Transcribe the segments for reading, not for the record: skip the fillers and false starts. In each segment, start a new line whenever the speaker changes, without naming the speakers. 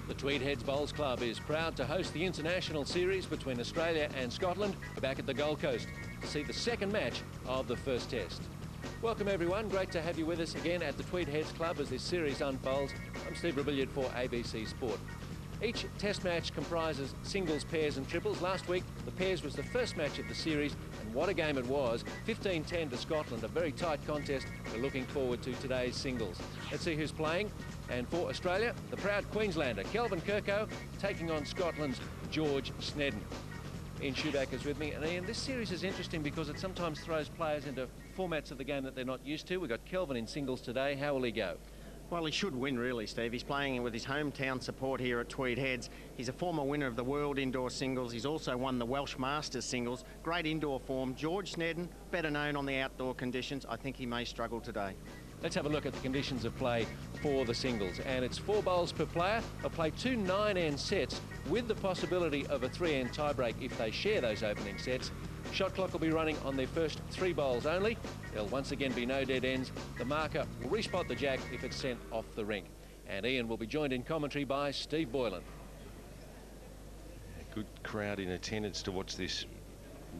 The Tweed Heads Bowls Club is proud to host the international series between Australia and Scotland back at the Gold Coast to see the second match of the first test. Welcome everyone, great to have you with us again at the Tweed Heads Club as this series unfolds. I'm Steve Rebillard for ABC Sport. Each test match comprises singles, pairs and triples. Last week the pairs was the first match of the series, and what a game it was. 15-10 to Scotland, a very tight contest. We're looking forward to today's singles. Let's see who's playing. And for Australia, the proud Queenslander Kelvin Kerkow taking on Scotland's George Sneddon. Ian Schuback is with me. And Ian, this series is interesting because it sometimes throws players into formats of the game that they're not used to. We've got Kelvin in singles today. How will he go?
Well, he should win, really, Steve. He's playing with his hometown support here at Tweed Heads. He's a former winner of the World Indoor Singles. He's also won the Welsh Masters Singles. Great indoor form. George Sneddon, better known on the outdoor conditions. I think he may struggle today.
Let's have a look at the conditions of play for the singles. And it's 4 bowls per player. They'll play 2 9-end sets with the possibility of a 3-end tiebreak if they share those opening sets. Shot clock will be running on their first 3 bowls only. There'll once again be no dead ends. The marker will respot the jack if it's sent off the rink. And Ian will be joined in commentary by Steve Boylan.
A good crowd in attendance to watch this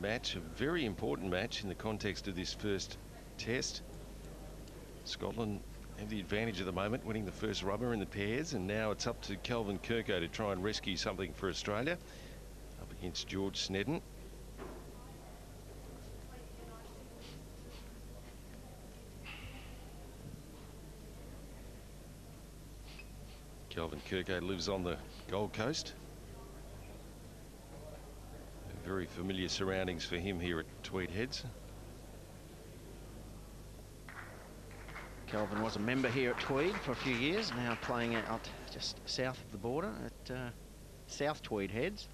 match. A very important match in the context of this first test. Scotland have the advantage at the moment, winning the first rubber in the pairs, and now it's up to Kelvin Kerkow to try and rescue something for Australia up against George Sneddon. Kelvin Kerkow lives on the Gold Coast. Very familiar surroundings for him here at Tweed Heads.
Kelvin was a member here at Tweed for a few years, now playing out just south of the border at South Tweed Heads.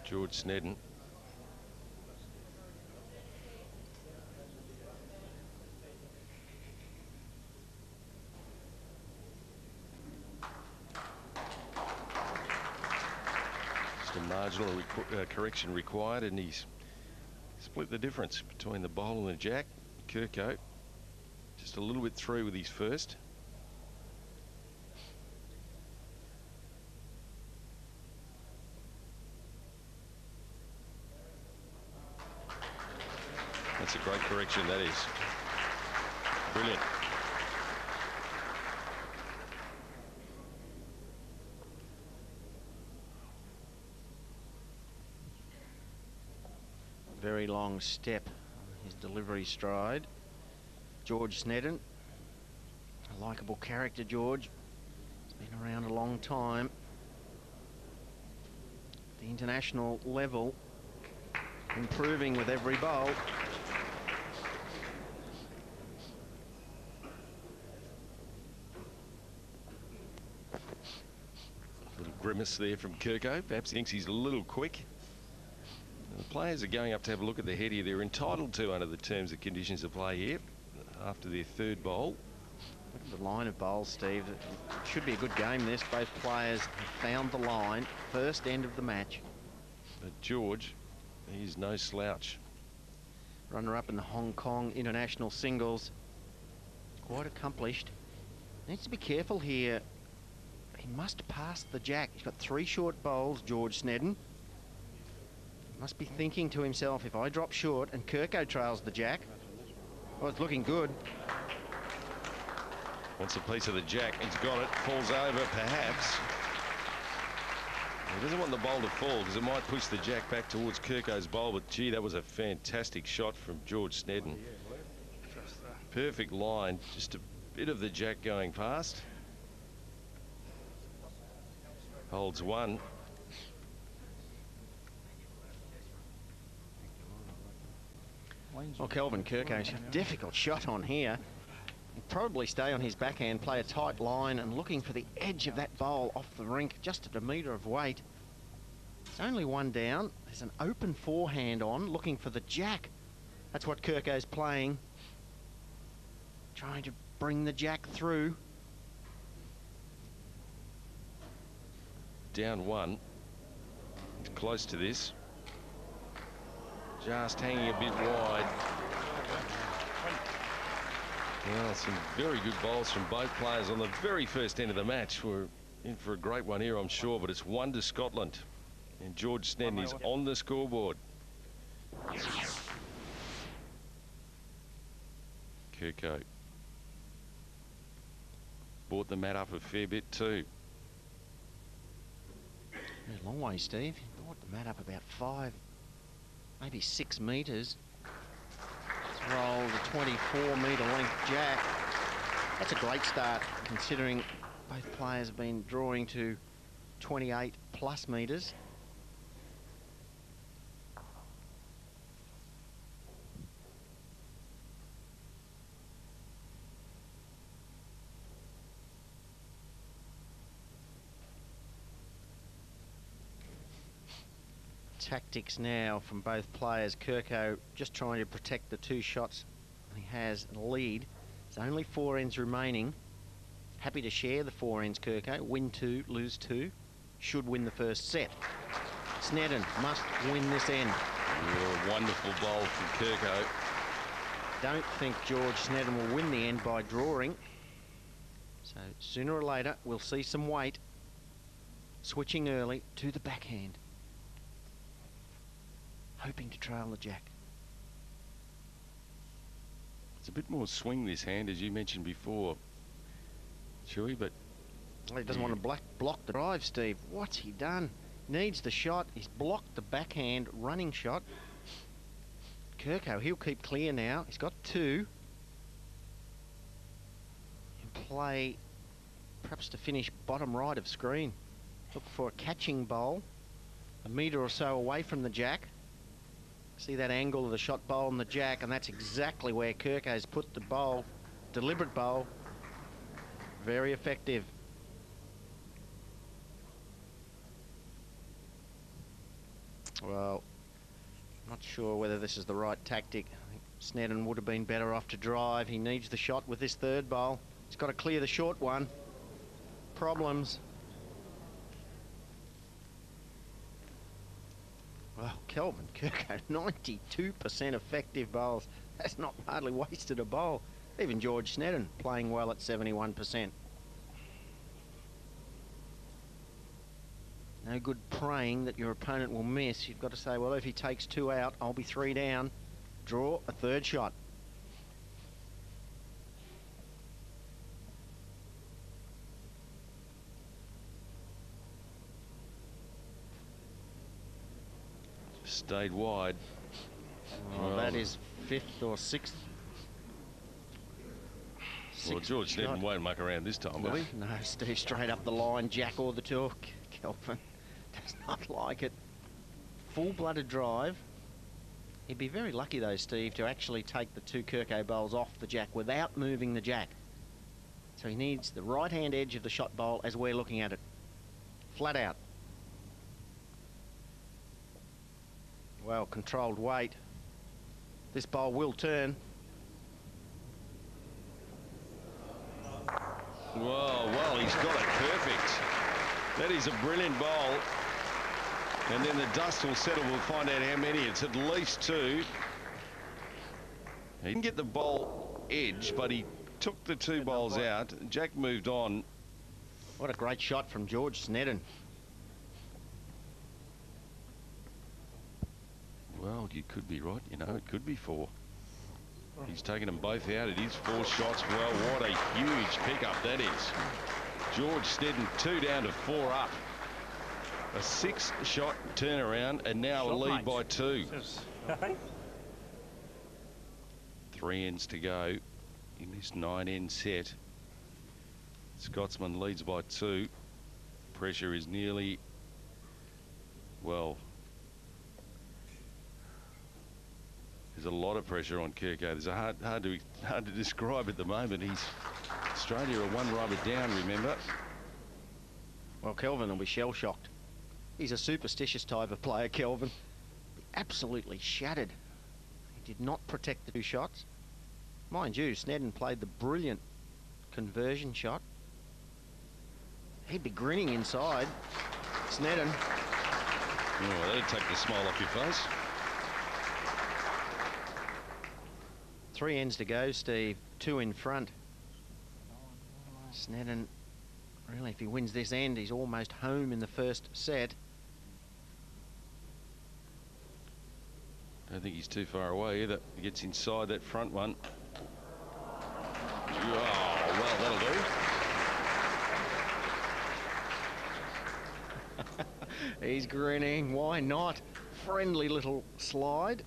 George Sneddon. Just a marginal correction required, and he's split the difference between the bowl and the jack. Kerkow just a little bit through with his first. That's a great correction, that is. Brilliant.
Very long step. His delivery stride. George Sneddon, a likeable character, George. He's been around a long time. The international level improving with every bowl.
A little grimace there from Kerkow. Perhaps he thinks he's a little quick. The players are going up to have a look at the head here. They're entitled to under the terms and conditions of play here after their 3rd bowl.
Look at the line of bowls, Steve. It should be a good game, this. Both players have found the line. First end of the match.
But George, he's no slouch.
Runner-up in the Hong Kong International Singles. Quite accomplished. Needs to be careful here. He must pass the jack. He's got 3 short bowls, George Sneddon. Must be thinking to himself, if I drop short and Kerkow trails the jack. Oh, it's looking good.
Wants a piece of the jack. He's got it. Falls over, perhaps. He doesn't want the bowl to fall because it might push the jack back towards Kerkow's bowl. But, gee, that was a fantastic shot from George Sneddon. Perfect line. Just a bit of the jack going past. Holds 1.
Well, Kelvin Kerkow's a difficult shot on here. He'd probably stay on his backhand, play a tight line, and looking for the edge of that bowl off the rink, just at a metre of weight. It's only 1 down. There's an open forehand on, looking for the jack. That's what Kerkow's playing. Trying to bring the jack through.
Down 1. Close to this. Just hanging a bit wide. Well, some very good bowls from both players on the very first end of the match. We're in for a great one here, I'm sure, but it's 1 to Scotland. And George Sneddon is on the scoreboard. Kerkow brought the mat up a fair bit too.
A long way, Steve. He brought the mat up about 5, maybe 6 metres. Rolled a 24-metre length jack. That's a great start, considering both players have been drawing to 28+ metres. Tactics now from both players. Kerkow just trying to protect the 2 shots he has a lead. There's only 4 ends remaining. Happy to share the 4 ends, Kerkow. Win 2, lose 2. Should win the first set. Sneddon must win this end.
Yeah, wonderful bowl from Kerkow.
Don't think George Sneddon will win the end by drawing. So sooner or later we'll see some weight. Switching early to the backhand. Hoping to trail the jack.
It's a bit more swing this hand, as you mentioned before, Chewy, but...
Well, he doesn't want to block the drive, Steve. What's he done? Needs the shot. He's blocked the backhand running shot. Kerkow, he'll keep clear now. He's got 2. He'll play perhaps to finish bottom right of screen. Look for a catching bowl, a metre or so away from the jack. See that angle of the shot bowl and the jack, and that's exactly where Kerkow's put the bowl. Deliberate bowl. Very effective. Well, not sure whether this is the right tactic. I think Sneddon would have been better off to drive. He needs the shot with this 3rd bowl. He's got to clear the short one. Problems. Well, Kelvin Kerkow, 92% effective bowls. That's not hardly wasted a bowl. Even George Sneddon playing well at 71%. No good praying that your opponent will miss. You've got to say, well, if he takes 2 out, I'll be 3 down. Draw a 3rd shot.
Stayed wide.
Well, that is 5th or 6th.
Well, George Sneddon won't muck around this time, will he?
No, Steve, straight up the line, jack or the 2. Kelvin does not like it. Full-blooded drive. He'd be very lucky, though, Steve, to actually take the 2 Kerkow bowls off the jack without moving the jack. So he needs the right-hand edge of the shot bowl as we're looking at it. Flat out. Well, controlled weight. This bowl will turn.
Well, he's got it perfect. That is a brilliant bowl. And then the dust will settle. We'll find out how many. It's at least 2. He didn't get the bowl edge, but he took the 2 bowls out. Jack moved on.
What a great shot from George Sneddon.
Well, you could be right. You know, it could be 4. He's taken them both out. It is 4 shots. Well, what a huge pickup that is. George Sneddon 2 down to 4 up. A 6-shot turnaround, and now a lead by 2. 3 ends to go in this 9-end set. Scotsman leads by 2. Pressure is nearly, well, there's a lot of pressure on Kerkow. There's a hard to describe at the moment. Australia are 1 rubber down, remember?
Well, Kelvin will be shell-shocked. He's a superstitious type of player, Kelvin. Absolutely shattered. He did not protect the 2 shots. Mind you, Sneddon played the brilliant conversion shot. He'd be grinning inside. Sneddon.
Oh, that'd take the smile off your face.
3 ends to go, Steve. 2 in front. Sneddon, really, if he wins this end, he's almost home in the first set.
I don't think he's too far away either. He gets inside that front one. Oh, well, that'll do.
He's grinning. Why not? Friendly little slide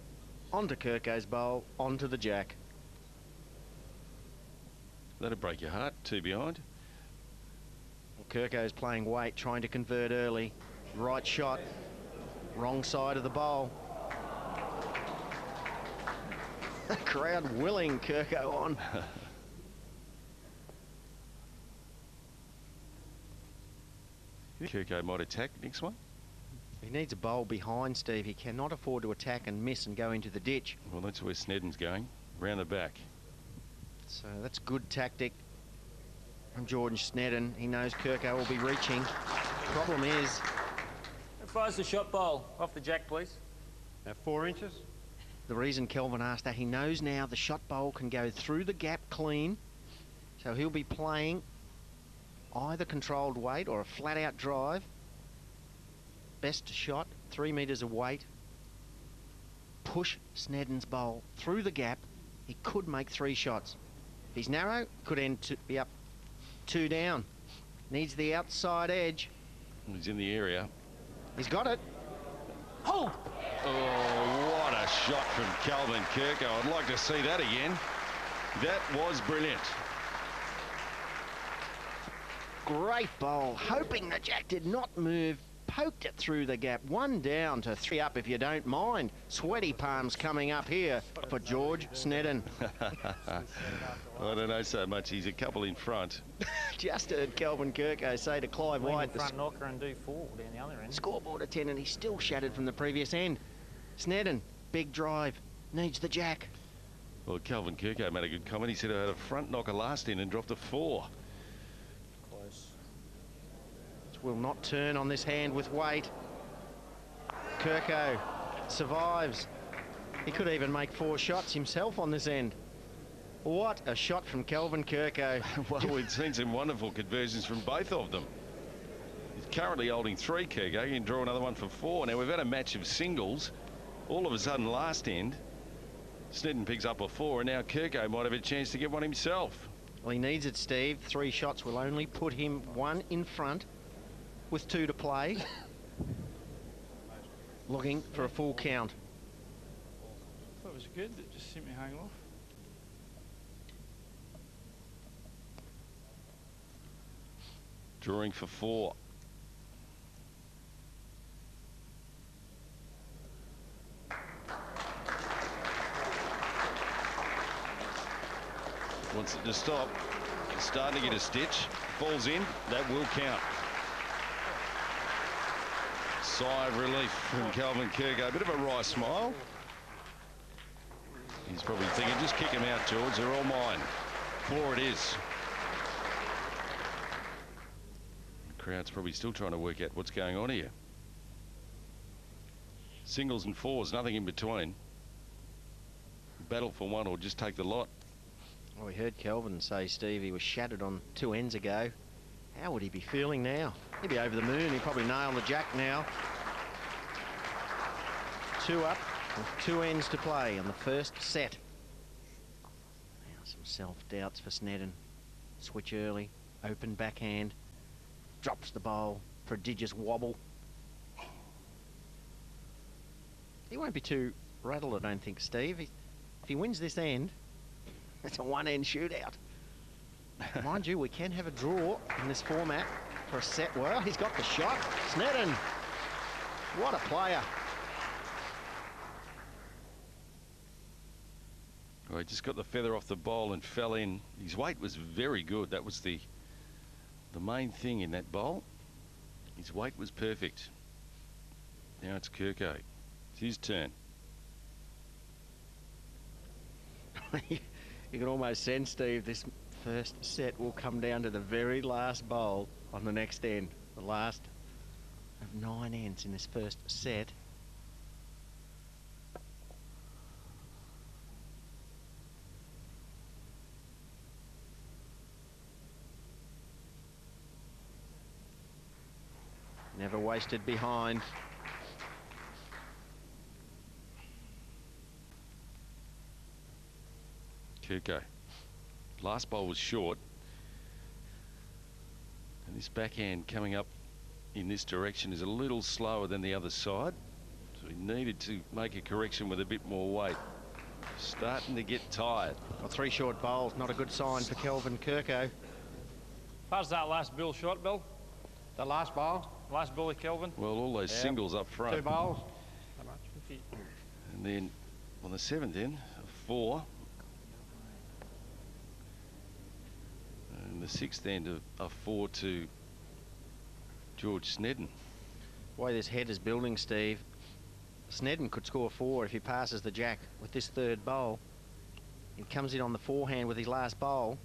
onto Kerkow's bowl, onto the jack.
That'll break your heart. 2 behind.
Kerkow's playing weight, trying to convert early. Right shot. Wrong side of the bowl. The crowd willing Kerkow on.
Kerkow might attack next one.
He needs a bowl behind, Steve. He cannot afford to attack and miss and go into the ditch.
Well, that's where Sneddon's going, round the back.
So that's good tactic from George Sneddon. He knows Kerkow will be reaching. Problem is...
Fires the shot bowl off the jack, please.
4 inches.
The reason Kelvin asked that, he knows now the shot bowl can go through the gap clean. So he'll be playing either controlled weight or a flat-out drive. Best shot, 3 metres of weight. Push Sneddon's bowl through the gap. He could make 3 shots. If he's narrow, could end to be up 2 down. Needs the outside edge.
He's in the area.
He's got it.
Oh!
Oh, what a shot from Calvin Kerkow. I'd like to see that again. That was brilliant.
Great bowl, hoping the jack did not move. Poked it through the gap. 1 down to 3 up if you don't mind. Sweaty palms coming up here for George Sneddon.
I don't know so much. He's a couple in front.
Just heard Kelvin Kerkow say to Clive
Lean
White,
in front knocker and do 4 down the other end.
scoreboard attendant, he's still shattered from the previous end. Sneddon, big drive, needs the jack.
Well, Calvin Kerkow made a good comment. He said I had a front knocker last in and dropped a 4.
Close.
Will not turn on this hand with weight. Kerkow survives. He could even make 4 shots himself on this end. What a shot from Kelvin Kerkow.
Well, we've seen some wonderful conversions from both of them. He's currently holding 3, Kerkow. He can draw another one for 4. Now, we've had a match of singles. All of a sudden, last end, Sneddon picks up a 4, and now Kerkow might have a chance to get one himself.
Well, he needs it, Steve. 3 shots will only put him 1 in front with 2 to play. Looking for a full count.
I thought it was good. It just seemed to hang off.
Drawing for 4. Wants it to stop. It's starting to get a stitch. Falls in. That will count. Sigh of relief from Calvin Kerkow. A bit of a wry smile. He's probably thinking, just kick him out, George. They're all mine. 4 it is. The crowd's probably still trying to work out what's going on here. Singles and 4s, nothing in between. Battle for 1 or just take the lot.
Well, we heard Kelvin say, Steve, he was shattered on 2 ends ago. How would he be feeling now? He'd be over the moon. He'd probably nail the jack now. 2 up with 2 ends to play on the first set. Now some self-doubts for Sneddon. Switch early, open backhand. Drops the bowl, prodigious wobble. He won't be too rattled, I don't think, Steve. If he wins this end, it's a 1-end shootout. Mind you, we can have a draw in this format for a set. Well, he's got the shot. Sneddon, what a player.
Well, he just got the feather off the bowl and fell in. His weight was very good. That was the main thing in that bowl. His weight was perfect. Now it's Kerkow. It's his turn.
You can almost sense, Steve, this first set will come down to the very last bowl on the next end. The last of 9 ends in this first set. Never wasted behind.
Kerkow. Last bowl was short. And this backhand coming up in this direction is a little slower than the other side. So he needed to make a correction with a bit more weight. Starting to get tired.
Well, 3 short bowls, not a good sign for Kelvin Kerkow.
How's that last bill shot, Bill?
The last ball?
Last bully, Kelvin?
Well, all those singles up front.
2 balls.
And then on the 7th end, a 4. And the 6th end, a 4 to George Sneddon.
The way this head is building, Steve, Sneddon could score 4 if he passes the jack with this 3rd bowl. He comes in on the forehand with his last bowl,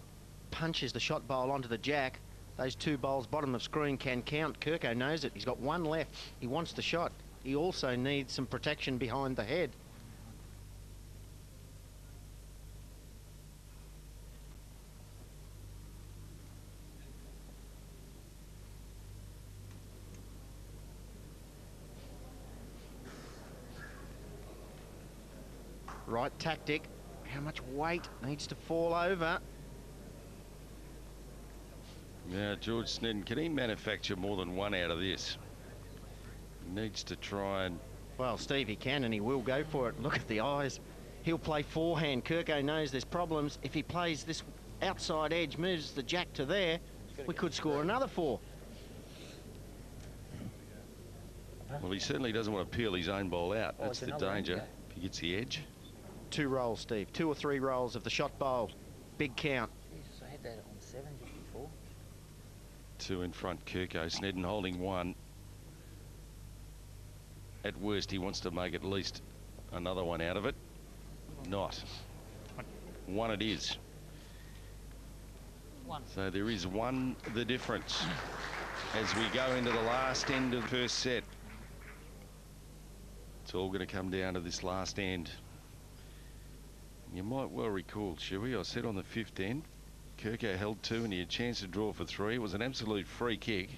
punches the shot bowl onto the jack. Those 2 bowls bottom of screen can count. Kerkow knows it. He's got 1 left. He wants the shot. He also needs some protection behind the head. Right tactic. How much weight needs to fall over?
Now, George Sneddon, can he manufacture more than 1 out of this? He needs to try and...
Well, Steve, he can, and he will go for it. Look at the eyes. He'll play forehand. Kerkow knows there's problems. If he plays this outside edge, moves the jack to there, we could score another 4.
Well, he certainly doesn't want to peel his own ball out. That's the danger. If he gets the edge.
2 rolls, Steve. 2 or 3 rolls of the shot bowl. Big count.
Jesus, I had that on 7 just before.
2 in front, Kerkow. Sneddon holding 1. At worst, he wants to make at least another 1 out of it. Not. 1 it is.
1.
So there is 1 the difference as we go into the last end of the first set. It's all going to come down to this last end. You might well recall, Shuey, I said on the 5th end, Kerkow held 2 and he had a chance to draw for 3. It was an absolute free kick.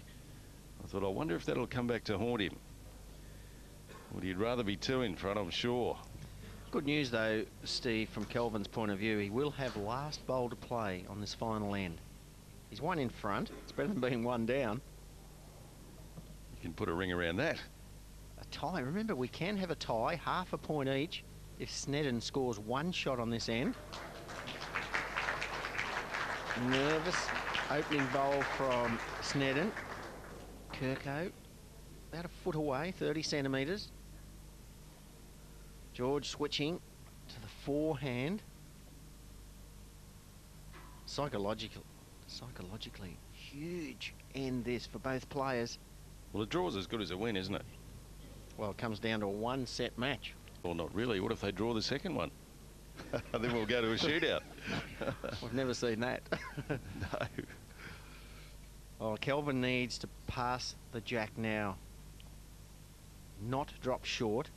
I thought, I wonder if that'll come back to haunt him. Would he rather be 2 in front, I'm sure.
Good news, though, Steve, from Kelvin's point of view. He will have last bowl to play on this final end. He's 1 in front. It's better than being 1 down.
You can put a ring around that.
A tie. Remember, we can have a tie, half a point each, if Sneddon scores 1 shot on this end. Nervous opening bowl from Sneddon. Kerkow about a foot away, 30 centimetres. George switching to the forehand. Psychologically huge end this for both players.
Well, a draw's as good as a win, isn't it?
Well, it comes down to a 1-set match.
Well, not really. What if they draw the second one? Then we'll go to a shootout.
We've never seen that.
No.
Oh, Kelvin needs to pass the jack now. Not drop short.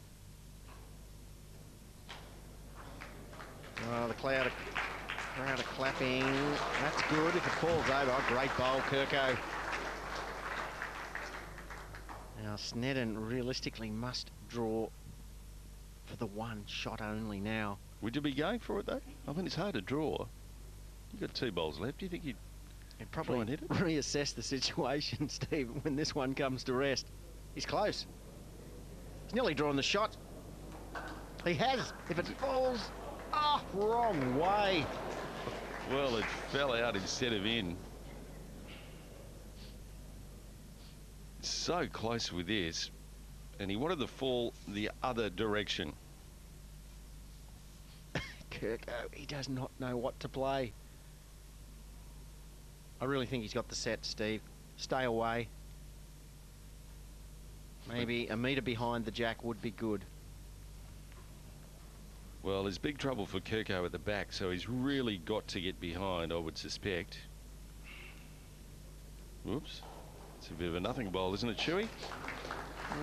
Oh, the crowd are clapping. That's good if it falls over. Oh, great bowl, Kerkow. Now, Sneddon realistically must draw for the 1 shot only now.
Would you be going for it, though? I mean, it's hard to draw. You've got 2 bowls left. Do you think you'd
probably
try and hit it?
Reassess the situation, Steve, when this one comes to rest. He's close. He's nearly drawn the shot. He has. If it falls, oh, wrong way.
Well, it fell out instead of in. It's so close with this. And he wanted to fall the other direction.
Kerkow, he does not know what to play. I really think he's got the set, Steve. Stay away. Maybe a metre behind the jack would be good.
Well, there's big trouble for Kerkow at the back, so he's really got to get behind, I would suspect. Whoops. It's a bit of a nothing bowl, isn't it, Chewy?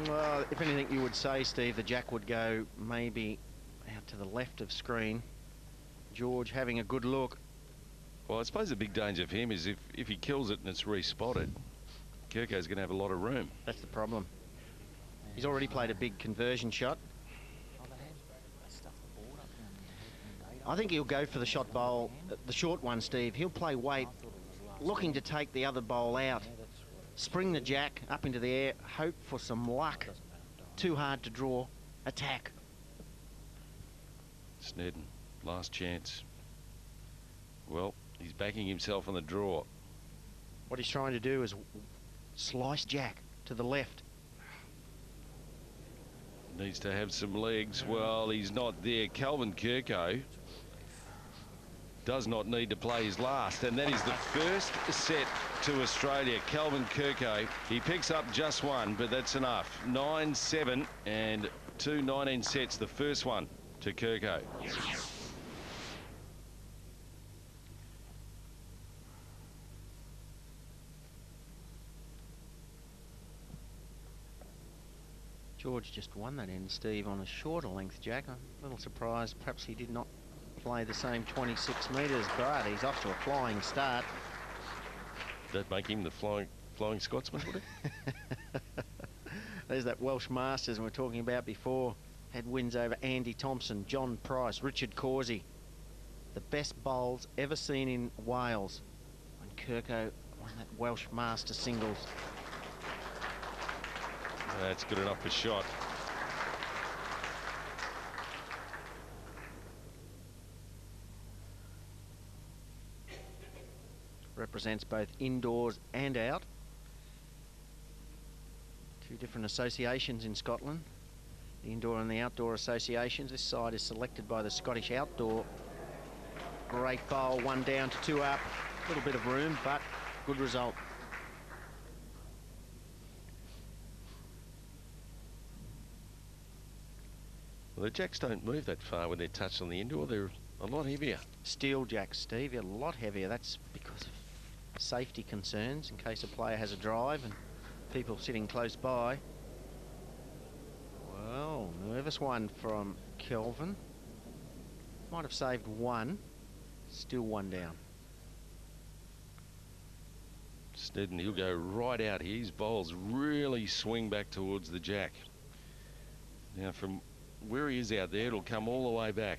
Well, if anything, you would say, Steve, the jack would go maybe out to the left of screen. George having a good look.
Well, I suppose the big danger for him is if he kills it and it's respotted. Kerkow's going to have a lot of room.
That's the problem. He's already played a big conversion shot. I think he'll go for the shot bowl, the short one, Steve. He'll play weight, looking to take the other bowl out. Spring the jack up into the air, hope for some luck. Too hard to draw. Attack.
Sneddon, last chance. Well, he's backing himself on the draw.
What he's trying to do is slice jack to the left.
Needs to have some legs. Well, he's not there. Kelvin Kerkow does not need to play his last, and that is the first set to Australia. Kelvin Kerkow, he picks up just one, but that's enough. 9-7 and 2 19 sets, the first one to Kerkow.
George just won that end, Steve, on a shorter length jack. I'm a little surprised perhaps he did not play the same 26 metres, but he's off to a flying start.
That'd make him the flying Scotsman, would it?
There's that Welsh Masters we were talking about before. Had wins over Andy Thompson, John Price, Richard Causey. The best bowls ever seen in Wales when Kerkow won that Welsh Master singles.
That's good enough for shot.
Represents both indoors and out. Two different associations in Scotland. The indoor and the outdoor associations. This side is selected by the Scottish Outdoor. Great bowl, 1 down to 2 up. A little bit of room, but good result.
Well, the jacks don't move that far when they're touched on the indoor. They're a lot heavier.
Steel jacks, Steve, a lot heavier. That's because of safety concerns in case a player has a drive and people sitting close by. Well, nervous one from Kelvin. Might have saved one. Still 1 down.
Sneddon, he'll go right out here. His bowls really swing back towards the jack. Now, from where he is out there, it'll come all the way back.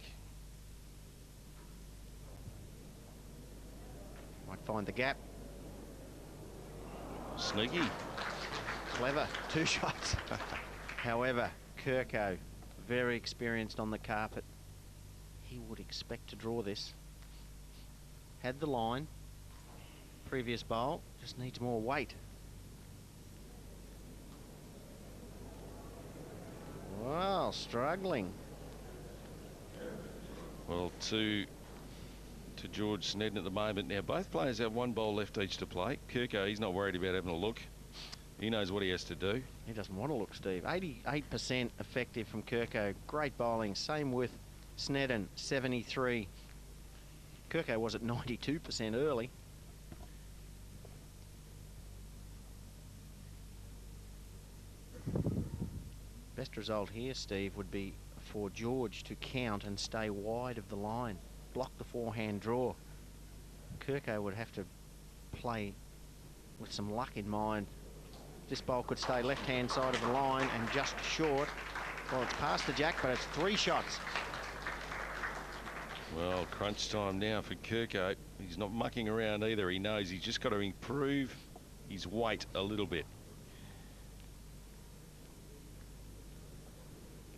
Might find the gap.
Sneaky.
Clever. 2 shots. However, Kerkow, very experienced on the carpet. He would expect to draw this. Had the line. Previous bowl. Just needs more weight. Well, struggling.
Well, to George Sneddon at the moment. Now, both players have 1 bowl left each to play. Kerkow, he's not worried about having a look. He knows what he has to do.
He doesn't want to look, Steve. 88% effective from Kerkow. Great bowling. Same with Sneddon, 73. Kerkow was at 92% early. Best result here, Steve, would be for George to count and stay wide of the line. Block the forehand draw. Kerkow would have to play with some luck in mind. This bowl could stay left-hand side of the line and just short. Well, it's past the jack, but it's 3 shots.
Well, crunch time now for Kerkow. He's not mucking around either. He knows he's just got to improve his weight a little bit.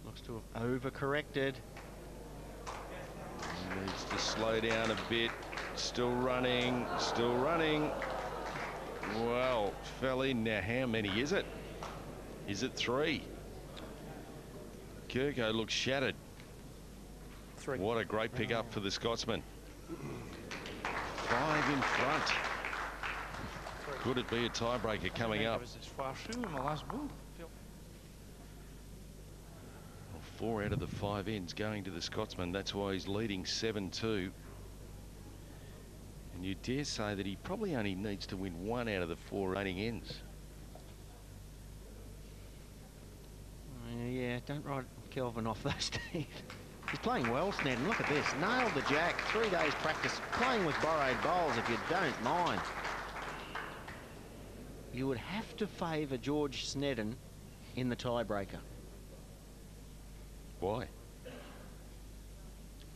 Looks to have overcorrected.
Needs to slow down a bit. Still running, still running. Well, fell in. Now, how many is it? Is it 3? Kerkow looks shattered.
3.
What a great pick-up for the Scotsman. 5 in front. Could it be a tiebreaker coming up?
I was as far through in my last ball.
4 out of the 5 ends going to the Scotsman. That's why he's leading 7-2. And you dare say that he probably only needs to win 1 out of the 4 remaining ends.
Yeah, don't write Kelvin off though, Steve. He's playing well, Sneddon. Look at this. Nailed the jack. 3 days practice. Playing with borrowed bowls if you don't mind. you would have to favour George Sneddon in the tiebreaker.
Why?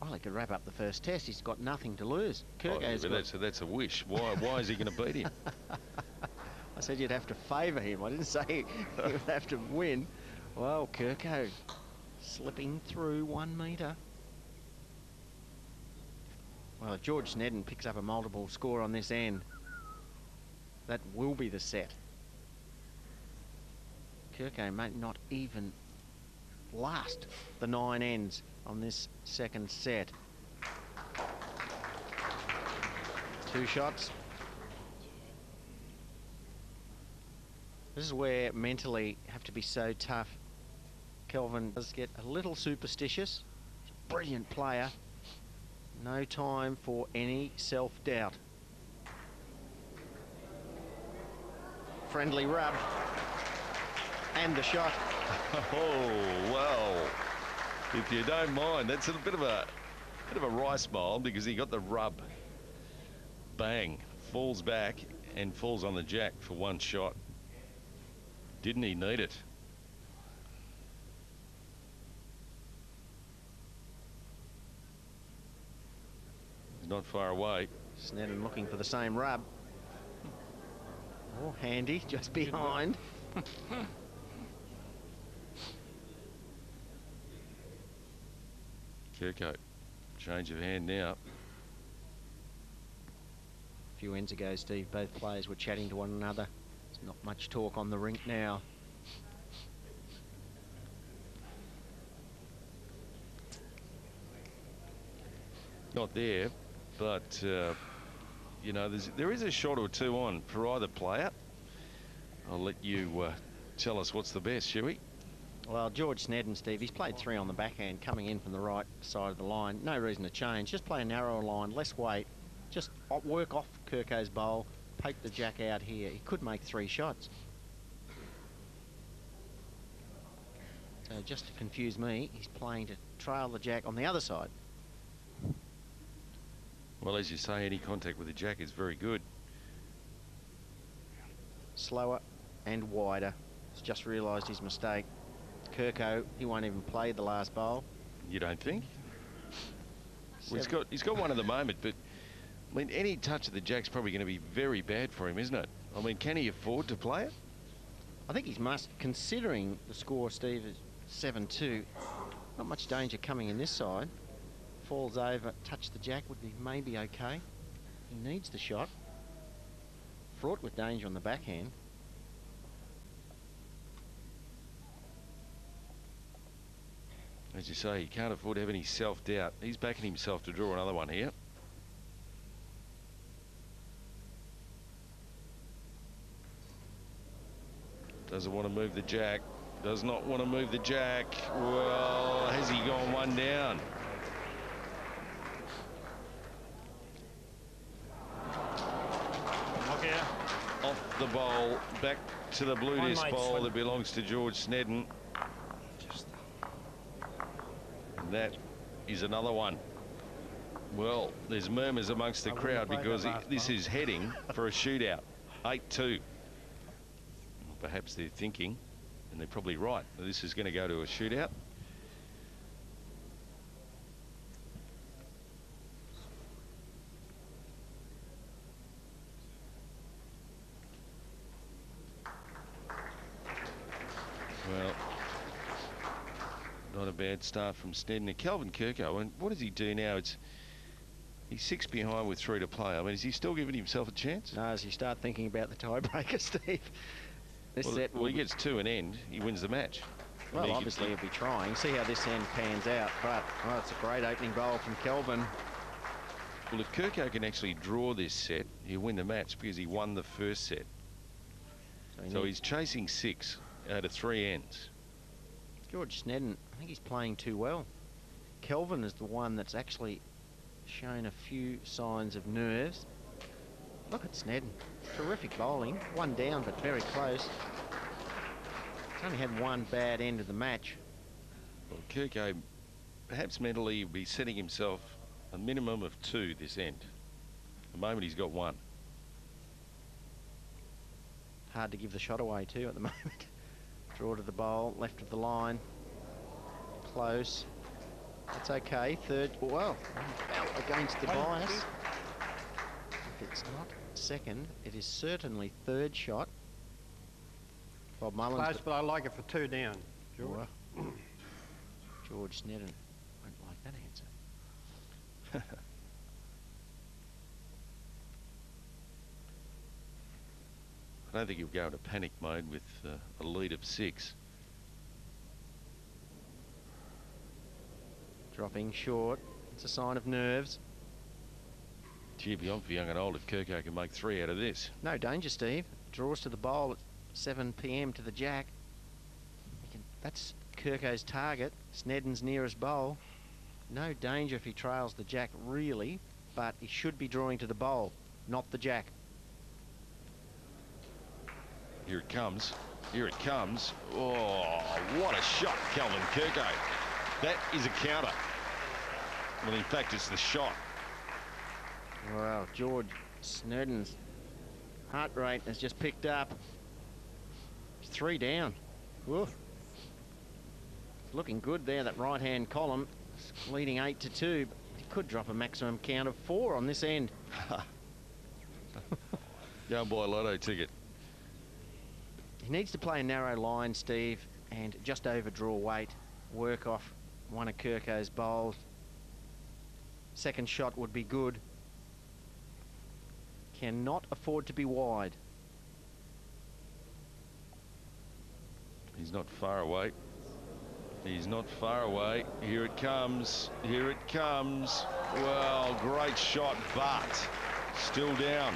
Well, he could wrap up the first test. He's got nothing to lose.
Oh, yeah, but that's a wish. Why is he going to beat him?
I said you'd have to favour him. I didn't say he would have to win. Well, Kerkow slipping through 1 metre. Well, if George Sneddon picks up a multiple score on this end, that will be the set. Kerkow may not even last the 9 ends on this second set. 2 shots. This is where mentally have to be so tough. Kelvin does get a little superstitious. He's a brilliant player. No time for any self-doubt. Friendly rub. And the shot.
Oh, well, if you don't mind, that's a bit of a rice bowl because he got the rub. Bang, falls back and falls on the jack for 1 shot. Didn't he need it? He's not far away.
Sneddon looking for the same rub. Oh, handy, just behind.
Kerkow, change of hand now.
A few ends ago, Steve, both players were chatting to one another. There's not much talk on the rink now.
Not there, but you know, there is a shot or two on for either player. I'll let you tell us what's the best, shall we?
Well, George Sneddon, Steve, he's played 3 on the backhand, coming in from the right side of the line. No reason to change. Just play a narrower line, less weight. Just work off Kerkow's bowl, poke the jack out here. He could make 3 shots. So just to confuse me, he's playing to trail the jack on the other side.
Well, as you say, any contact with the jack is very good.
Slower and wider. He's just realised his mistake. Kerkow, he won't even play the last bowl.
You don't think? Well, he's got one at the moment, but I mean, any touch of the jack's probably going to be very bad for him, isn't it? I mean, can he afford to play it?
I think he must, considering the score, Steve, is 7-2. Not much danger coming in this side. Falls over, touch the jack would be maybe okay. He needs the shot. Fraught with danger on the backhand.
As you say, he can't afford to have any self-doubt. He's backing himself to draw another one here. Doesn't want to move the jack. Does not want to move the jack. Well, has he gone 1 down? Off the bowl, back to the blue disc bowl that belongs to George Sneddon. And that is another one. Well, there's murmurs amongst the crowd because this is heading for a shootout. 8-2. Perhaps they're thinking, and they're probably right, that this is going to go to a shootout. Well, not a bad start from Sneddon. And Kelvin Kerkow, and what does he do now? He's 6 behind with 3 to play. I mean, is he still giving himself a chance?
No, as you start thinking about the tiebreaker, Steve. This set
well, he gets 2 an end, he wins the match.
Well, obviously he'll be trying. See how this end pans out. But, oh, it's a great opening bowl from Kelvin.
Well, if Kerkow can actually draw this set, he'll win the match because he won the first set. So he's chasing 6 out of 3 ends.
George Sneddon, I think he's playing too well. Kelvin is the one that's actually shown a few signs of nerves. Look at Sneddon. Terrific bowling. 1 down, but very close. He's only had 1 bad end of the match.
Well, Kerkow, perhaps mentally, will be setting himself a minimum of 2 this end. At the moment, he's got 1.
Hard to give the shot away too at the moment. Draw to the bowl, left of the line. Close. That's okay. Third, well, against the bias. If it's not second, it is certainly third shot. Bob Mullins.
Close, but I like it for 2 down, George.
George Sneddon won't like that answer.
I don't think he'll go into panic mode with a lead of 6.
Dropping short. It's a sign of nerves.
Gee, beyond for young and old if Kerkow can make 3 out of this.
No danger, Steve. Draws to the bowl at 7 p.m. to the jack. That's Kerkow's target. Sneddon's nearest bowl. No danger if he trails the jack, really, but he should be drawing to the bowl, not the jack.
Here it comes. Here it comes. Oh, what a shot, Kelvin Kerkow. That is a counter. Well, in fact, it's the shot.
Wow, George Sneddon's heart rate has just picked up. He's 3 down. Woof. Looking good there, that right-hand column. It's leading 8-2, but he could drop a maximum count of 4 on this end.
Go and buy a lotto ticket.
He needs to play a narrow line, Steve, and just overdraw weight. Work off one of Kerkow's bowls. Second shot would be good. Cannot afford to be wide.
He's not far away. He's not far away. Here it comes. Here it comes. Well, great shot, but still down.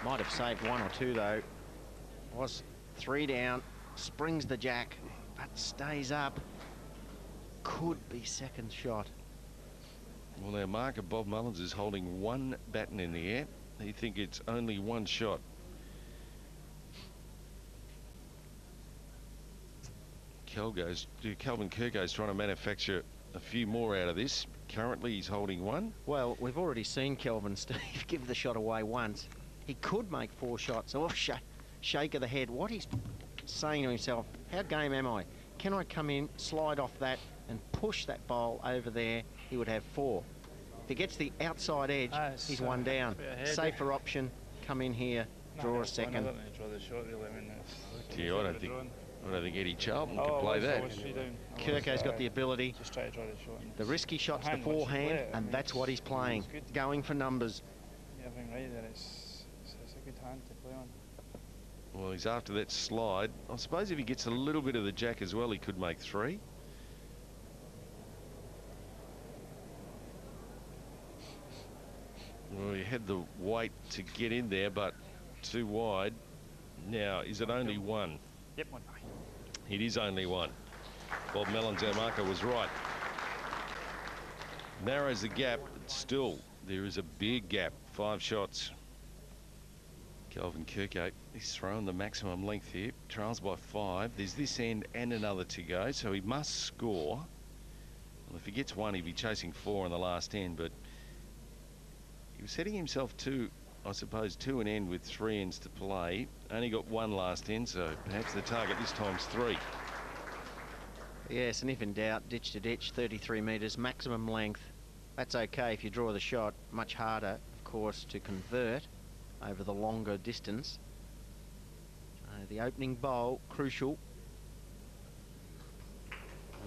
Might have saved 1 or 2, though. Was 3 down. Springs the jack, but stays up. Could be second shot.
Well, our marker, Bob Mullins, is holding 1 baton in the air. He think it's only 1 shot. Kelvin Kerkow's trying to manufacture a few more out of this. Currently, he's holding 1.
Well, we've already seen Kelvin, Steve, give the shot away once. He could make 4 shots. Oh, shake of the head. What he's saying to himself, how game am I? Can I come in, slide off that, and push that bowl over there? He would have 4. If he gets the outside edge, he's 1 down. Safer option, come in here, draw a second.
I don't need to draw the shot, really. I mean,
Gee, I don't think Eddie Charlton can play that.
Kerkow's got the ability.
Just try to draw the shot.
The risky shot's the forehand, and that's what he's playing. Going for numbers.
Yeah, I think right there, it's a good hand to play on.
Well, he's after that slide. I suppose if he gets a little bit of the jack as well, he could make 3. Well, he had the weight to get in there, but too wide. Now, is it only 1?
Yep, 1.
It is only 1. Bob Mullins, our marker, was right. Narrows the gap, but still, there is a big gap. 5 shots. Kelvin Kerkow, he's thrown the maximum length here. Trails by 5. There's this end and another to go, so he must score. Well, if he gets 1, he'd be chasing 4 on the last end, but he was setting himself to, I suppose, 2 an end with 3 ends to play. Only got 1 last end, so perhaps the target this time's 3.
Yes, and if in doubt, ditch to ditch, 33 metres, maximum length. That's okay if you draw the shot. Much harder, of course, to convert over the longer distance. The opening bowl, crucial.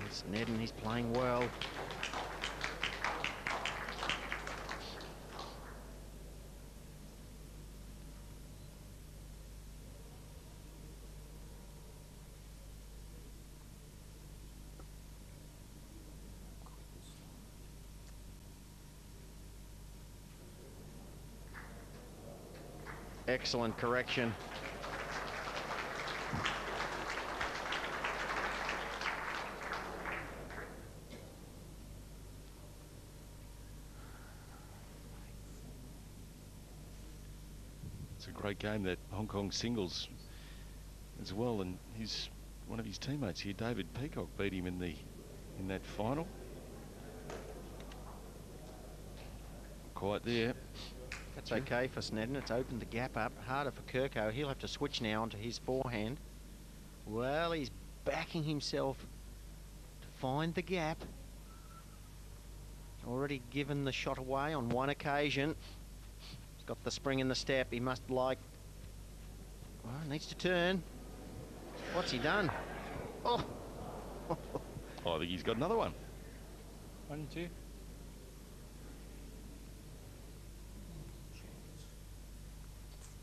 And Sneddon, he's playing well. Excellent correction.
It's a great game, that Hong Kong singles as well, and one of his teammates here, David Peacock, beat him in that final. Quite there.
That's okay for Sneddon. It's opened the gap up. Harder for Kerkow. He'll have to switch now onto his forehand. Well, he's backing himself to find the gap. Already given the shot away on one occasion. He's got the spring in the step. He must like... Well, needs to turn. What's he done? Oh!
I think he's got another one.
1, 2.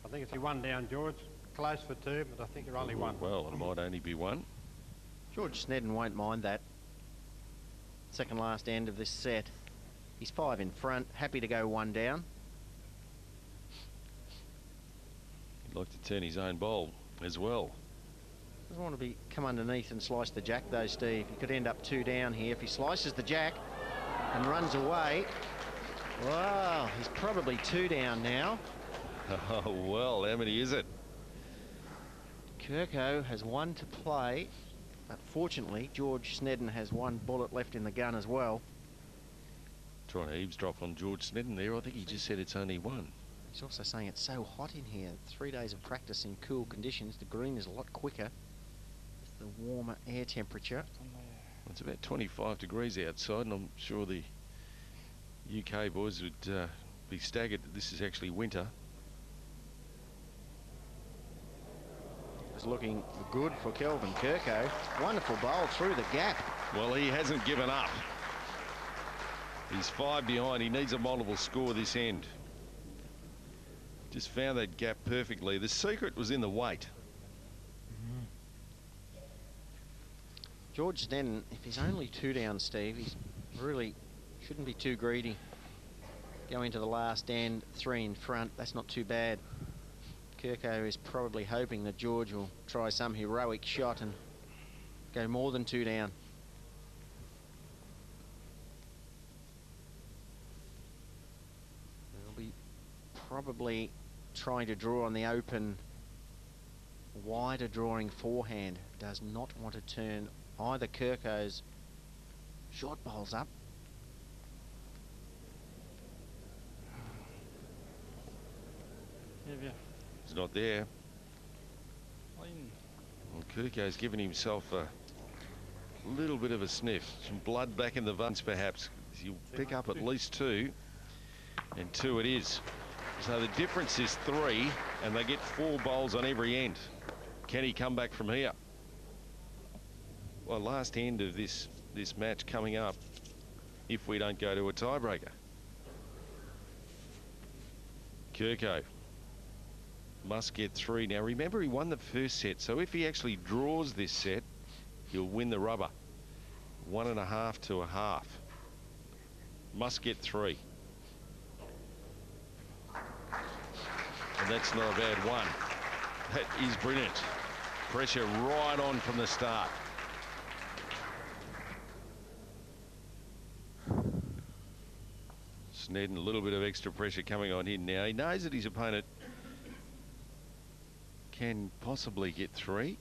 I think it's your one down, George. Close for two, but I think you're only one.
Well, it might only be one.
George Sneddon won't mind that. Second last end of this set. He's 5 in front, happy to go 1 down.
He'd like to turn his own bowl as well.
Doesn't want to come underneath and slice the jack though, Steve. He could end up 2 down here. If he slices the jack and runs away, wow, he's probably 2 down now.
Oh, well, how many is it?
Kerkow has 1 to play, but fortunately George Sneddon has 1 bullet left in the gun as well.
Trying to eavesdrop on George Sneddon there. I think he just said it's only 1.
He's also saying it's so hot in here. 3 days of practice in cool conditions. The green is a lot quicker with the warmer air temperature.
It's about 25 degrees outside, and I'm sure the UK boys would be staggered that this is actually winter.
It's looking good for Kelvin Kerkow. Wonderful bowl through the gap.
Well, he hasn't given up. He's 5 behind. He needs a multiple score this end. Just found that gap perfectly. The secret was in the weight.
George Sneddon, if he's only 2 down, Steve, he's really shouldn't be too greedy. Go into the last end, 3 in front. That's not too bad. Kerkow is probably hoping that George will try some heroic shot and go more than 2 down. They'll be probably trying to draw on the open, wider drawing forehand. Does not want to turn either Kerkow's short bowls up.
Yeah.
He's not there.
Line.
Well, Kerkow's given himself a little bit of a sniff. Some blood back in the veins, perhaps. He'll pick up at least 2, and 2 it is. So the difference is 3, and they get 4 bowls on every end. Can he come back from here? Well, last end of this match coming up, if we don't go to a tiebreaker. Kerkow must get 3. Now, remember, he won the first set, so if he actually draws this set, he'll win the rubber. 1.5 to 1/2. Must get 3. And that's not a bad one. That is brilliant. Pressure right on from the start. Sneddon, a little bit of extra pressure coming on him now. He knows that his opponent can possibly get 3.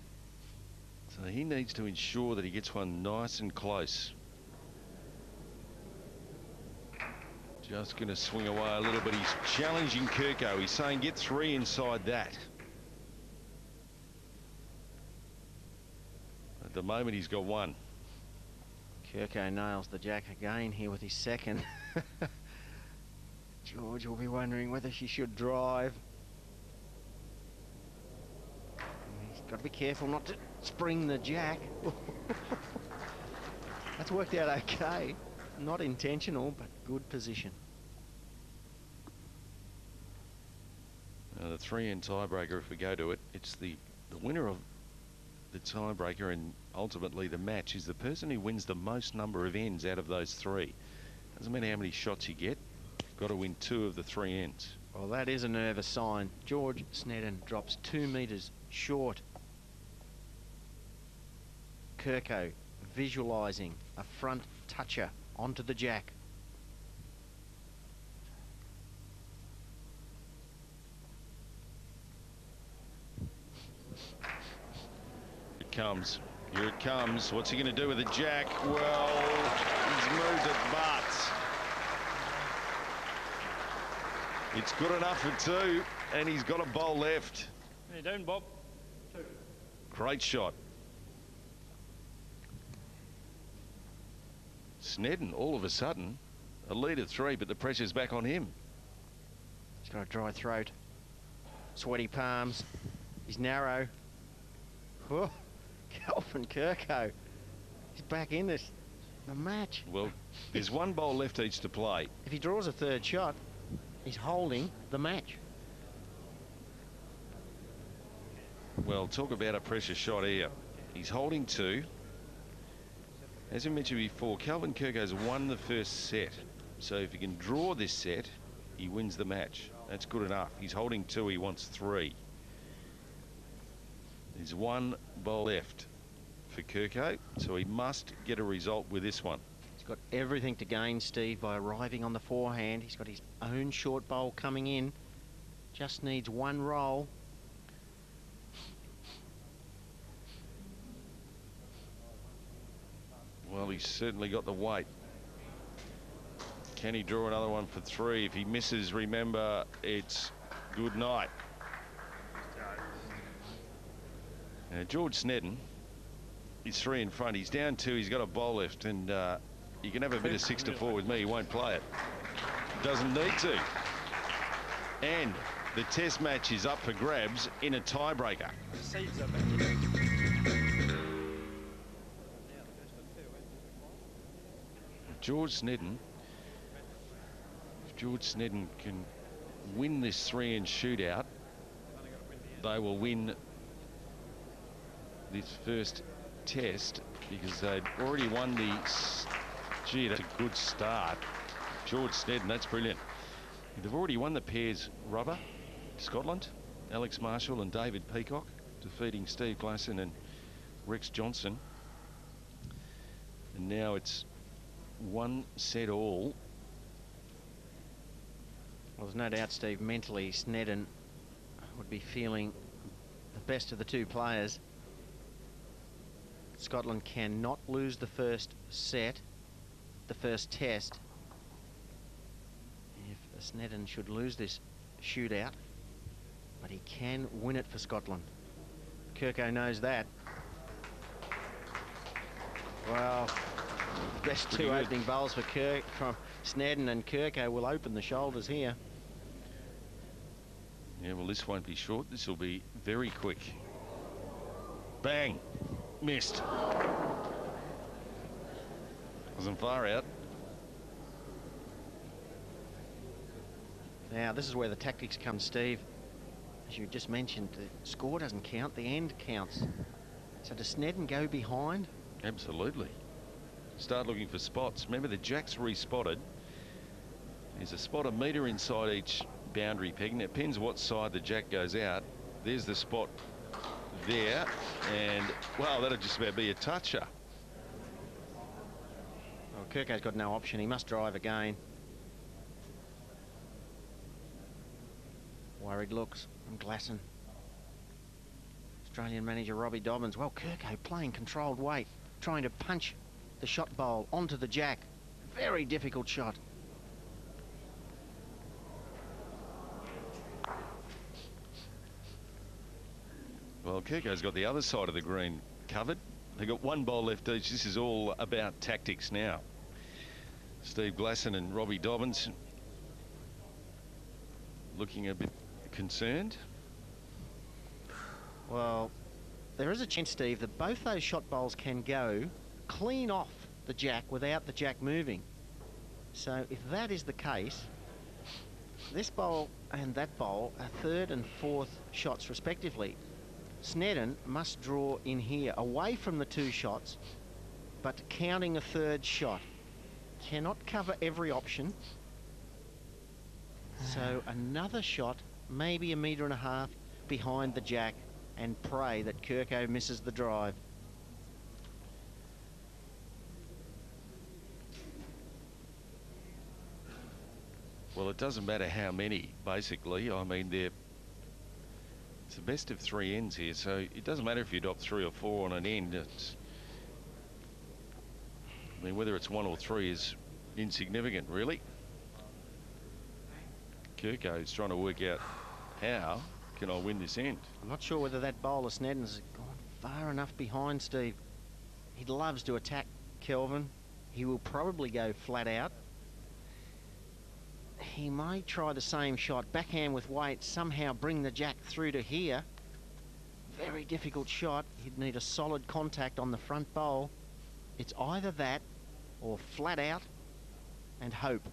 So he needs to ensure that he gets one nice and close. Just going to swing away a little bit. He's challenging Kerkow. He's saying get 3 inside that. At the moment, he's got 1.
Kerkow nails the jack again here with his second. George will be wondering whether she should drive. He's got to be careful not to spring the jack. That's worked out okay. Not intentional, but good position.
The 3-end tiebreaker, if we go to it, it's the winner of the tiebreaker, and ultimately the match is the person who wins the most number of ends out of those 3. Doesn't matter how many shots you get, got to win 2 of the 3 ends.
Well, that is a nervous sign. George Sneddon drops 2 metres short. Kerkow visualising a front toucher onto the jack.
It comes. Here it comes. What's he going to do with the jack? Well, he's moved it, but It's good enough for 2, and he's got a bowl left.
You're down, Bob. 2.
Great shot. Sneddon, all of a sudden, a lead of 3, but the pressure's back on him.
He's got a dry throat, sweaty palms. He's narrow. Oh, Calvin Kerkow. He's back in the match.
Well, there's 1 bowl left each to play.
If he draws a 3rd shot, he's holding the match.
Well, talk about a pressure shot here. He's holding 2. As I mentioned before, Calvin Kerkow's won the first set. So if he can draw this set, he wins the match. That's good enough. He's holding 2, he wants 3. There's 1 bowl left for Kerkow, so he must get a result with this one.
He's got everything to gain, Steve, by arriving on the forehand. He's got his own short bowl coming in. Just needs 1 roll.
Well, he's certainly got the weight. Can he draw another one for 3? If he misses, remember, it's good night. Now, George Sneddon is 3 in front. He's down 2. He's got a bowl left, and you can have a bit of 6 to 4 with me. He won't play it. Doesn't need to. And the test match is up for grabs in a tiebreaker. George Sneddon, if George Sneddon can win this 3-in shootout, they will win this first test, because they'd already won the... Gee, that's a good start. George Sneddon, that's brilliant. They've already won the pairs rubber, Scotland, Alex Marshall and David Peacock, defeating Steve Glasson and Rex Johnson. And now it's 1 set all.
Well, there's no doubt, Steve, mentally Sneddon would be feeling the best of the 2 players. Scotland cannot lose the first set, the first test. If Sneddon should lose this shootout, but he can win it for Scotland. Kerkow knows that. Well, best 2 opening bowls for from Sneddon, and Kerkow will open the shoulders here.
Yeah, well, this won't be short. This will be very quick. Bang. Missed. Wasn't far out.
Now, this is where the tactics come, Steve. As you just mentioned, the score doesn't count, the end counts. So does Sneddon go behind?
Absolutely. Start looking for spots. Remember, the jack's respotted. There's a spot a metre inside each boundary peg, and it depends what side the jack goes out. There's the spot there, and, well, that'll just about be a toucher.
Well, Kerkow's got no option. He must drive again. Worried looks from Glasson. Australian manager Robbie Dobbins. Well, Kerkow playing controlled weight, trying to punch the shot bowl onto the jack. Very difficult shot.
Well, Kerkow's got the other side of the green covered. They've got 1 bowl left each. This is all about tactics now. Steve Glasson and Robbie Dobbins looking a bit concerned.
Well, there is a chance, Steve, that both those shot bowls can go clean off the jack without the jack moving. So if that is the case, this bowl and that bowl are 3rd and 4th shots respectively. Sneddon must draw in here away from the 2 shots, but counting a 3rd shot. Cannot cover every option. So another shot, maybe 1.5 meters behind the jack, and pray that Kerkow misses the drive.
Well, it doesn't matter how many, basically. I mean, it's the best of 3 ends here, so it doesn't matter if you adopt 3 or 4 on an end. I mean, whether it's 1 or 3 is insignificant, really. Kerkow's trying to work out how can I win this end.
I'm not sure whether that bowler Sneddon's gone far enough behind, Steve. He loves to attack Kelvin. He will probably go flat out. He may try the same shot, backhand with weight, somehow bring the jack through to here. Very difficult shot. He'd need a solid contact on the front bowl. It's either that or flat out and hope.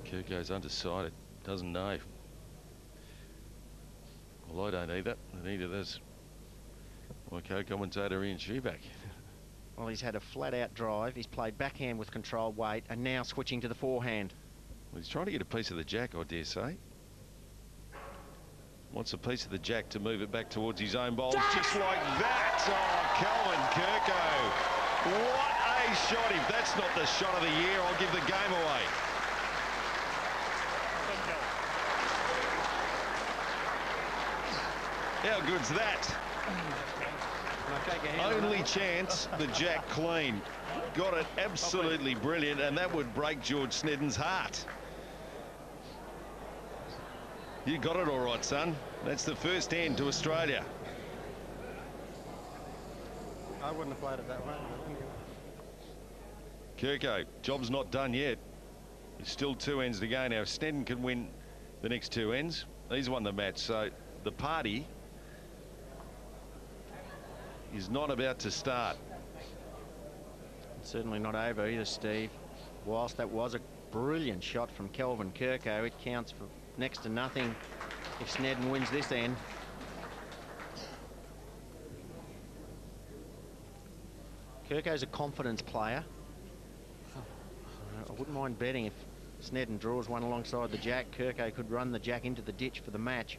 Kerkow's undecided, doesn't know. Well, I don't either, and neither does my co-commentator Ian Schuback.
Well, he's had a flat-out drive. He's played backhand with controlled weight and now switching to the forehand.
Well, he's trying to get a piece of the jack, I dare say. Wants a piece of the jack to move it back towards his own bowl. Just like that. Oh, Calvin Kerkow. What a shot. If that's not the shot of the year, I'll give the game away. How good's that? Only chance, the jack clean. Got it absolutely brilliant, and that would break George Sneddon's heart. You got it all right, son. That's the first end to Australia.
I wouldn't have played it that way.
Kerkow, job's not done yet. There's still 2 ends to go now. If Sneddon can win the next 2 ends, he's won the match. So the party is not about to start.
It's certainly not over either, Steve. Whilst that was a brilliant shot from Kelvin Kerkow, it counts for next to nothing if Sneddon wins this end. Kerkow's a confidence player. I wouldn't mind betting if Sneddon draws one alongside the jack, Kerkow could run the jack into the ditch for the match.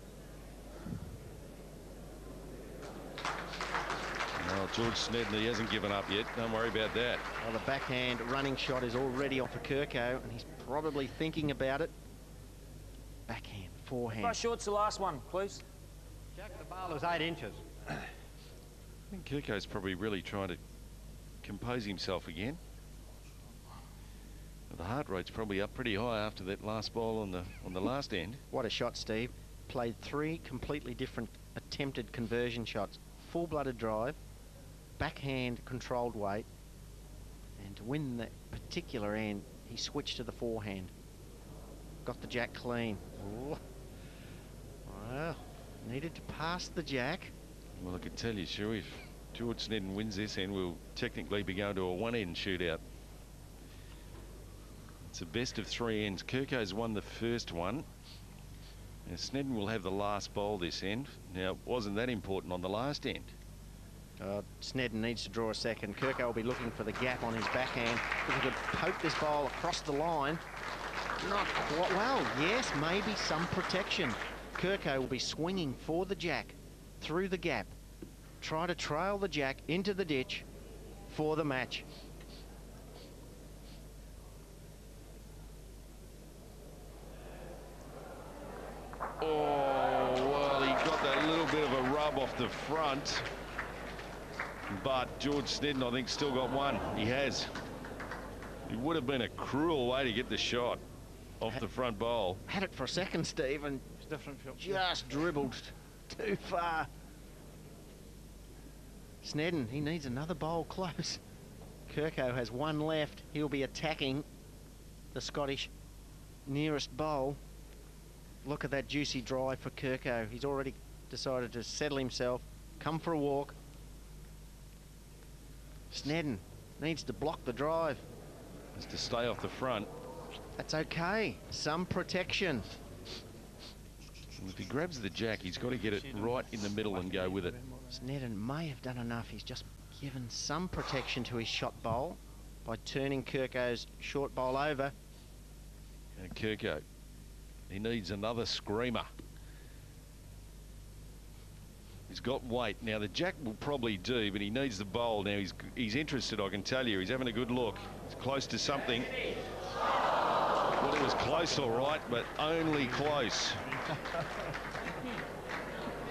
Well, George Sneddon, he hasn't given up yet. Don't worry about that.
Well, the backhand running shot is already off for Kerkow, and he's probably thinking about it. Backhand, forehand.
How short's the last one, please?
Jack, the bowler's 8 inches.
I think Kerkow's probably really trying to compose himself again. The heart rate's probably up pretty high after that last ball on the last end.
What a shot, Steve. Played 3 completely different attempted conversion shots. Full-blooded drive, backhand controlled weight, and to win that particular end, he switched to the forehand. Got the jack clean. Ooh. Well, needed to pass the jack.
Well, I can tell you, Shu, if George Sneddon wins this end, we'll technically be going to a 1-end shootout. It's a best of 3 ends. Kerkow's won the first one. And Sneddon will have the last bowl this end. Now, wasn't that important on the last end?
Sneddon needs to draw a second. Kerkow will be looking for the gap on his backhand. If he could poke this ball across the line. Not quite well. Yes, maybe some protection. Kerkow will be swinging for the jack through the gap. Try to trail the jack into the ditch for the match.
Oh, well, he got that little bit of a rub off the front. But George Sneddon, I think, still got one. He has. It would have been a cruel way to get the shot off the front bowl.
Had it for a second, Steve, and
It's different.
just dribbled too far. Sneddon, he needs another bowl close. Kerkow has one left. He'll be attacking the Scottish nearest bowl. Look at that juicy drive for Kerkow. He's already decided to settle himself, come for a walk. Sneddon needs to block the drive.
Has to stay off the front.
That's okay. Some protection.
And if he grabs the jack, he's got to get it right in the middle and go with it.
Sneddon may have done enough. He's just given some protection to his shot bowl by turning Kerkow's short bowl over.
And Kerkow, he needs another screamer. He's got weight. Now, the jack will probably do, but he needs the bowl. Now, he's interested, I can tell you. He's having a good look. He's close to something. Well, it was close, all right, but only close.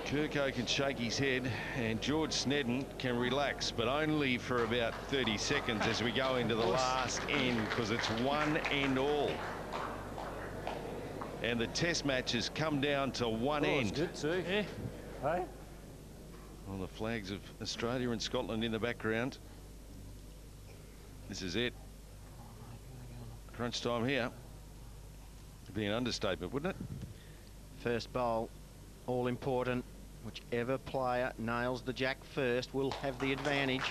Kerkow can shake his head and George Sneddon can relax, but only for about 30 seconds as we go into the last end, because it's one end all. And the test match has come down to one end.
Good too. Yeah. Hey.
On the flags of Australia and Scotland in the background. This is it. Crunch time here. It'd be an understatement, wouldn't it?
First bowl, all important. Whichever player nails the jack first will have the advantage.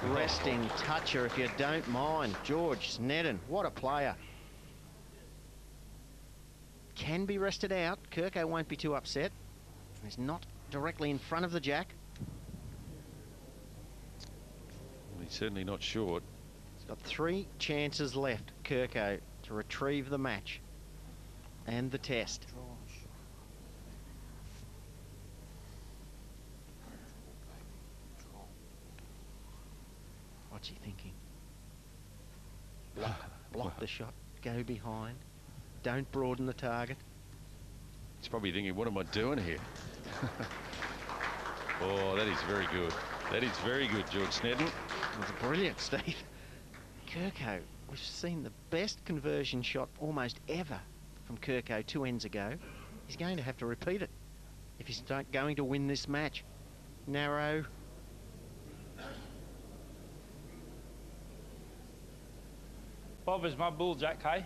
Resting toucher, if you don't mind. George Sneddon, what a player. Can be rested out. Kerkow won't be too upset. He's not directly in front of the jack.
Well, he's certainly not short.
He's got 3 chances left, Kerkow, to retrieve the match and the test. What's he thinking? Block the shot, go behind, don't broaden the target.
He's probably thinking, what am I doing here? Oh, that is very good. That is very good, George Sneddon.
It was brilliant, Steve. Kerkow, we've seen the best conversion shot almost ever from Kerkow 2 ends ago. He's going to have to repeat it if he's going to win this match. Narrow.
Bob, is my bull jack high?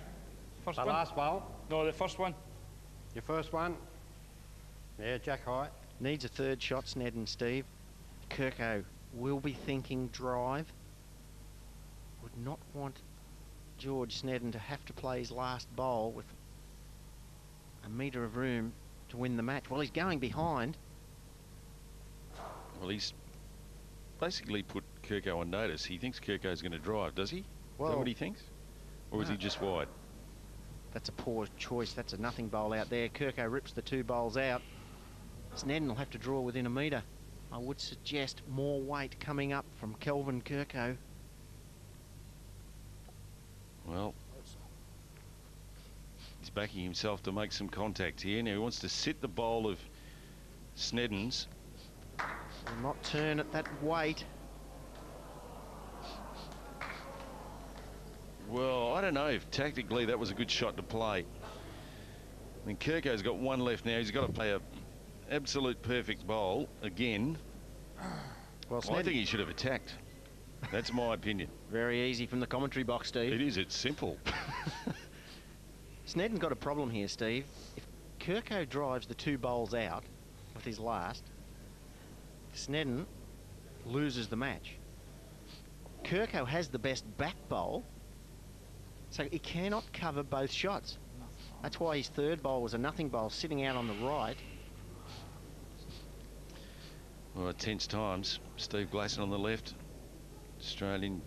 First
The
one?
last bowl.
No, the first one.
Your first one. Yeah, jack high.
Needs a third shot, Sneddon, Steve. Kerkow will be thinking drive. Would not want George Sneddon to have to play his last bowl with a metre of room to win the match. Well, he's going behind.
Well, he's basically put Kerkow on notice. He thinks Kerkow's going to drive, does he? Is that what he thinks? Or is he just wide?
That's a poor choice. That's a nothing bowl out there. Kerkow rips the 2 bowls out. Sneddon will have to draw within a metre. I would suggest more weight coming up from Kelvin Kerkow.
Well, he's backing himself to make some contact here. Now he wants to sit the bowl of Sneddon's.
Will not turn at that weight.
Well, I don't know if tactically that was a good shot to play. I mean, Kerkow's got 1 left now. He's got to play a absolute perfect bowl again.
Well,
I think he should have attacked. That's my opinion.
Very easy from the commentary box, Steve.
It is. It's simple.
Sneddon's got a problem here, Steve. If Kerkow drives the 2 bowls out with his last, Sneddon loses the match. Kerkow has the best back bowl, so he cannot cover both shots. That's why his third bowl was a nothing bowl sitting out on the right.
Well, tense times. Steve Glasson on the left. Australian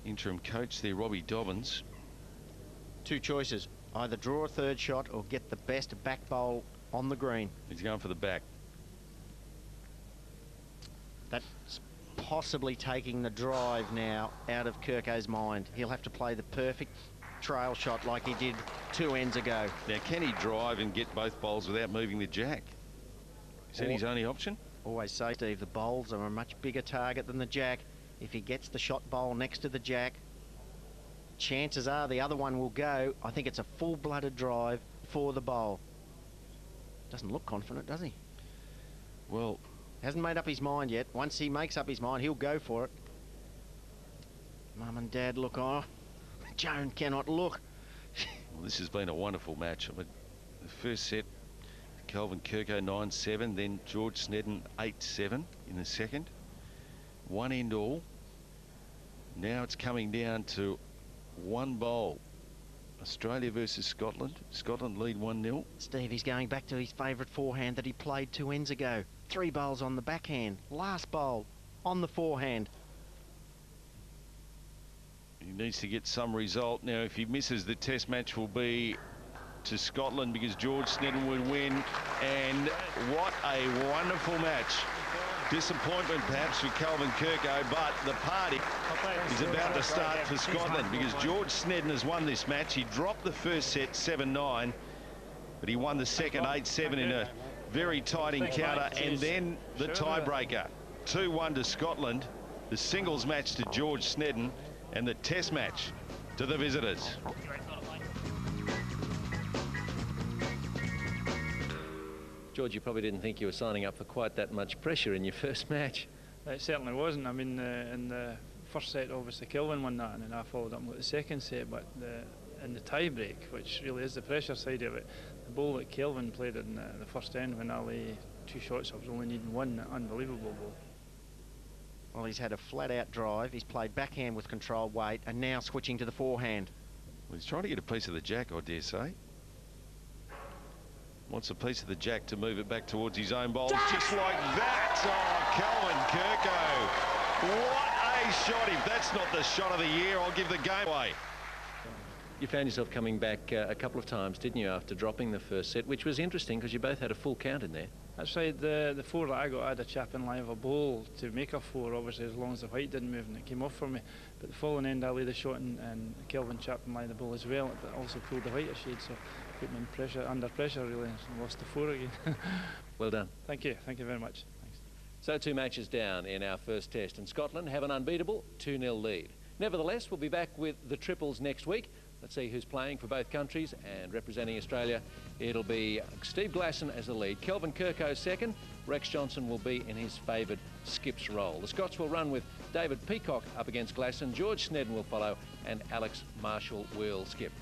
interim coach there, Robbie Dobbins.
2 choices. Either draw a third shot or get the best back bowl on the green.
He's going for the back.
That's possibly taking the drive now out of Kerkow's mind. He'll have to play the perfect trail shot like he did 2 ends ago.
Now, can he drive and get both bowls without moving the jack? Is that his only option?
Always say, Steve, the bowls are a much bigger target than the jack. If he gets the shot bowl next to the jack, chances are the other one will go. I think it's a full-blooded drive for the bowl. Doesn't look confident, does he?
Well,
hasn't made up his mind yet. Once he makes up his mind, he'll go for it. Mum and Dad look on. Joan cannot look.
Well, this has been a wonderful match. I mean, the first set, Kelvin Kerkow 9-7, then George Sneddon 8-7 in the second. 1 end all. Now it's coming down to 1 bowl. Australia versus Scotland. Scotland lead 1-0.
Steve, he's going back to his favourite forehand that he played 2 ends ago. 3 bowls on the backhand. Last bowl on the forehand.
He needs to get some result. Now, if he misses, the test match will be to Scotland because George Sneddon would win. And what a wonderful match. Disappointment perhaps for Kelvin Kerkow, but the party is about to start for Scotland because George Sneddon has won this match. He dropped the first set 7-9 but he won the second 8-7 in a very tight encounter, and then the tiebreaker. 2-1 to Scotland, the singles match to George Sneddon, and the test match to the visitors.
George, you probably didn't think you were signing up for quite that much pressure in your first match.
It certainly wasn't. I mean, in the first set, obviously, Kelvin won that, and then I followed up with the second set, but in the tie-break, which really is the pressure side of it, the ball that Kelvin played in the first end when I lay 2 shots, I was only needing 1, unbelievable ball.
Well, he's had a flat-out drive. He's played backhand with controlled weight, and now switching to the forehand.
Well, he's trying to get a piece of the jack, I dare say. Wants a piece of the jack to move it back towards his own bowls, just like that. Oh, Calvin Kerkow. What a shot. If that's not the shot of the year, I'll give the game away.
You found yourself coming back a couple of times, didn't you, after dropping the first set, which was interesting because you both had a full count in there.
That's right. The 4 that I got, I had a chap in line of a bowl to make a 4, obviously, as long as the white didn't move, and it came off for me. But the following end, I laid a shot, and Kelvin chap in line of the bowl as well, but also pulled the white a shade, so put me in under pressure, really, and lost the 4 again.
Well done.
Thank you very much. Thanks.
So 2 matches down in our first test, and Scotland have an unbeatable 2-0 lead. Nevertheless, we'll be back with the triples next week. Let's see who's playing for both countries, and representing Australia, it'll be Steve Glasson as the lead, Kelvin Kerkow second, Rex Johnson will be in his favoured skips role. The Scots will run with David Peacock up against Glasson, George Sneddon will follow, and Alex Marshall will skip.